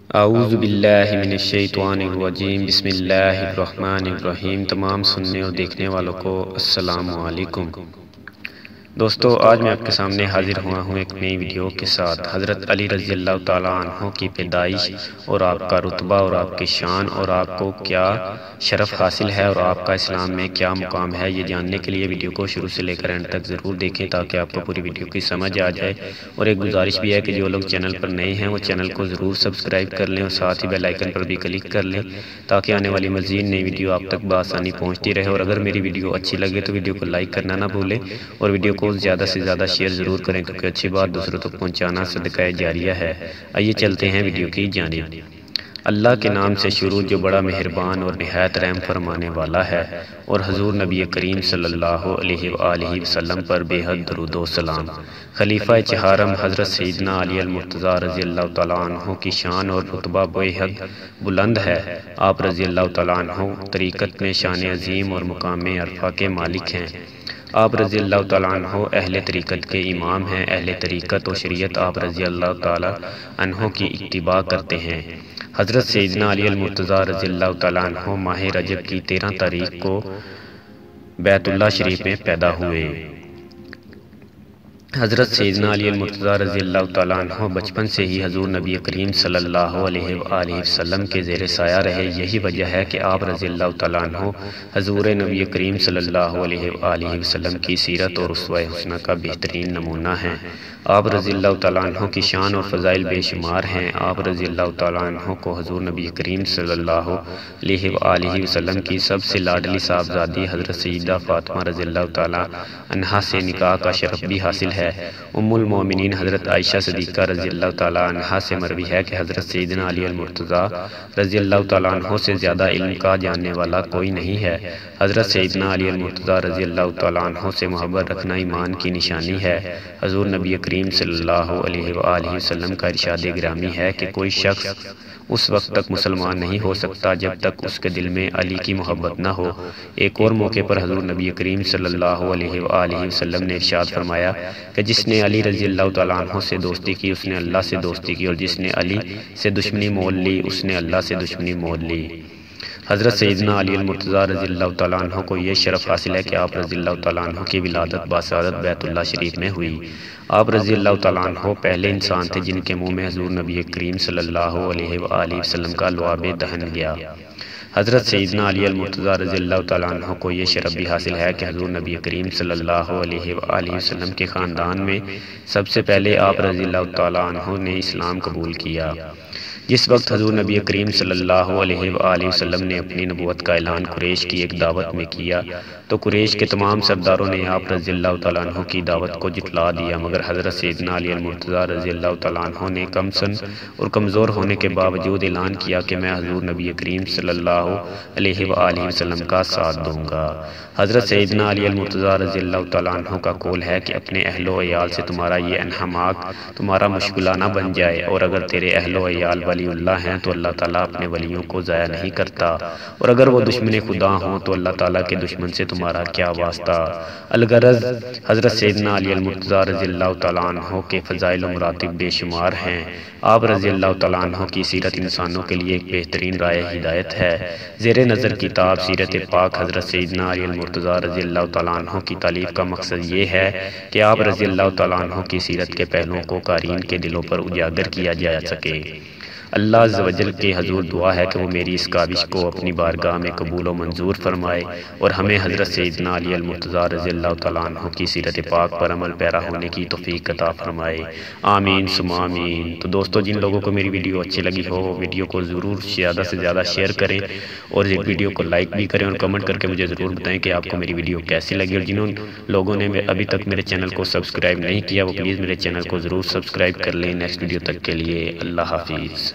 اعوذ باللہ من الشیطان الرجیم، بسم اللہ الرحمن الرحیم۔ تمام سننے اور دیکھنے والوں کو السلام علیکم۔ دوستو، آج میں آپ کے سامنے حاضر ہوا ہوں ایک نئی ویڈیو کے ساتھ۔ حضرت علی رضی اللہ تعالیٰ عنہ کی پیدائش اور آپ کا رتبہ اور آپ کی شان اور آپ کو کیا شرف حاصل ہے اور آپ کا اسلام میں کیا مقام ہے، یہ جاننے کے لیے ویڈیو کو شروع سے لے کر اینڈ تک ضرور دیکھیں تاکہ آپ کو پوری ویڈیو کی سمجھ آ جائے۔ اور ایک گزارش بھی ہے کہ جو لوگ چینل پر نئے ہیں وہ چینل کو ضرور سبسکرائب کر لیں اور ساتھ ہی بیل آئیکن پر بھی کلک کر لیں تاکہ آنے والی مزید نئی ویڈیو آپ تک بآسانی پہنچتی رہے۔ اور اگر میری ویڈیو اچھی لگے تو ویڈیو کو لائک کرنا نہ بھولیں اور ویڈیو کو زیادہ سے زیادہ شیئر ضرور کریں کیونکہ اچھی بات دوسروں تک پہنچانا صدقہ جاریہ ہے۔ آئیے چلتے ہیں ویڈیو کی جانب۔ اللہ کے نام سے شروع جو بڑا مہربان اور نہایت رحم فرمانے والا ہے، اور حضور نبی کریم صلی اللہ علیہ وآلہ وسلم پر بے حد درود و سلام۔ خلیفہ چہارم حضرت سیدنا علی المرتضیٰ رضی اللہ تعالیٰ عنہ کی شان اور رتبہ بے حد بلند ہے۔ آپ رضی اللہ تعالیٰ عنہ طریقت میں شان عظیم اور مقام عرفہ کے مالک ہیں۔ آپ رضی اللہ تعالیٰ عنہ اہل طریقت کے امام ہیں۔ اہل طریقت و شریعت آپ رضی اللہ تعالیٰ عنہ کی اتباع کرتے ہیں۔ حضرت سیدنا علی المرتضیٰ رضی اللہ تعالیٰ عنہ ماہ رجب کی 13 تاریخ کو بیت اللہ شریف میں پیدا ہوئے۔ حضرت سیدنا علی المرتضیٰ رضی اللہ تعالیٰ عنہ بچپن سے ہی حضور نبی کریم صلی اللہ علیہ وآلہ وسلم کے زیر سایہ رہے۔ یہی وجہ ہے کہ آپ رضی اللہ تعالیٰ عنہ حضور نبی کریم صلی اللہ علیہ وآلہ وسلم کی سیرت اور اسوہ حسنہ کا بہترین نمونہ ہیں۔ آپ رضی اللہ تعالیٰ عنہ کی شان اور فضائل بے شمار ہیں۔ آپ رضی اللہ تعالیٰ عنہ کو حضور نبی کریم صلی اللہ علیہ وآلہ وسلم کی سب سے لاڈلی صاحبزادی حضرت سیدہ فاطمہ رضی اللہ تعالیٰ عنہا سے نکاح کا شرف بھی حاصل ہے۔ ام المومنین حضرت عائشہ صدیقہ رضی اللہ تعالیٰ عنہا سے مروی ہے کہ حضرت سیدنا علی المرتضیٰ رضی اللہ تعالیٰ عنہ سے زیادہ علم کا جاننے والا کوئی نہیں ہے۔ حضرت سیدنا علی المرتضیٰ رضی اللہ تعالیٰ عنہ سے محبت رکھنا ایمان کی نشانی ہے۔ حضور نبی کریم صلی اللہ علیہ وآلہ وسلم کا ارشاد گرامی ہے کہ کوئی شخص اس وقت تک مسلمان نہیں ہو سکتا جب تک اس کے دل میں علی کی محبت نہ ہو۔ ایک اور موقع پر حضور نبی کریم صلی اللہ علیہ وآلہ وسلم نے ارشاد فرمایا کہ جس نے علی رضی اللہ تعالیٰ عنہ سے دوستی کی اس نے اللہ سے دوستی کی، اور جس نے علی سے دشمنی مول لی اس نے اللہ سے دشمنی مول لی۔ حضرت سیدنا علی المرتضیٰ رضی اللہ تعالیٰ عنہ کو یہ شرف حاصل ہے کہ آپ رضی اللہ تعالیٰ عنہ کی ولادت باسعادت بیت اللہ شریف میں ہوئی۔ آپ رضی اللہ تعالیٰ عنہ پہلے انسان تھے جن کے منہ میں حضور نبی کریم صلی اللہ علیہ وآلہ وسلم کا لعاب دہن گیا۔ حضرت سیدنا علی المرتضیٰ رضی اللہ تعالیٰ عنہ کو یہ شرف بھی حاصل ہے کہ حضور نبی کریم صلی اللہ علیہ وآلہ وسلم کے خاندان میں سب سے پہلے آپ رضی اللہ تعالیٰ عنہ نے اسلام قبول کیا۔ جس وقت حضور نبی کریم صلی اللہ علیہ وآلہ وسلم نے اپنی نبوت کا اعلان قریش کی ایک دعوت میں کیا تو قریش کے تمام سرداروں نے آپ رضی اللہ تعالیٰ عنہ کی دعوت کو جھٹلا دیا، مگر حضرت سیدنا علی المرتضیٰ رضی اللہ تعالیٰ عنہ نے کم سن اور کمزور ہونے کے باوجود اعلان کیا کہ میں حضور نبی کریم صلی اللہ علیہ وآلہ وسلم کا ساتھ دوں گا۔ حضرت سیدنا علی المرتضیٰ رضی اللہ تعالیٰ عنہ کا قول ہے کہ اپنے اہل و عیال سے تمہارا یہ انہماک تمہارا مشغلہ نہ بن جائے، اور اگر تیرے اہل و عیال ولی اللہ ہیں تو اللہ تعالیٰ اپنے ولیوں کو ضائع نہیں کرتا، اور اگر وہ دشمن خدا ہوں تو اللہ تعالیٰ کے دشمن سے تمہارا کیا واسطہ۔ الغرض حضرت سیدنا علی المرتضیٰ رضی اللہ تعالیٰ عنہ کے فضائل و مراتب بے شمار ہیں۔ آپ رضی اللہ تعالیٰ عنہ کی سیرت انسانوں کے لیے ایک بہترین رائے ہدایت ہے۔ زیر نظر کتاب سیرت پاک حضرت سیدنا علی المرتضیٰ رضی اللہ تعالیٰ عنہ کی تعلیف کا مقصد یہ ہے کہ آپ رضی اللہ تعالیٰ عنہ کی سیرت کے پہلوؤں کو قارئین کے دلوں پر اجاگر کیا جا سکے۔ اللہ عز و جل کے حضور دعا ہے کہ وہ میری اس کاوش کو اپنی بارگاہ میں قبول و منظور فرمائے اور ہمیں حضرت سیدنا علی المرتضیٰ رضی اللہ تعالیٰ عنہ کی سیرت پاک پر عمل پیرا ہونے کی توفیق عطا فرمائے، آمین ثم آمین۔ تو دوستو، جن لوگوں کو میری ویڈیو اچھی لگی ہو وہ ویڈیو کو ضرور زیادہ سے زیادہ شیئر کریں اور اس ویڈیو کو لائک بھی کریں اور کمنٹ کر کے مجھے ضرور بتائیں کہ آپ کو میری ویڈیو کیسی لگی، اور جنہوں لوگوں نے ابھی تک میرے چینل کو سبسکرائب نہیں کیا وہ پلیز میرے چینل کو ضرور سبسکرائب کر لیں۔ نیکسٹ ویڈیو تک کے لیے اللہ حافظ۔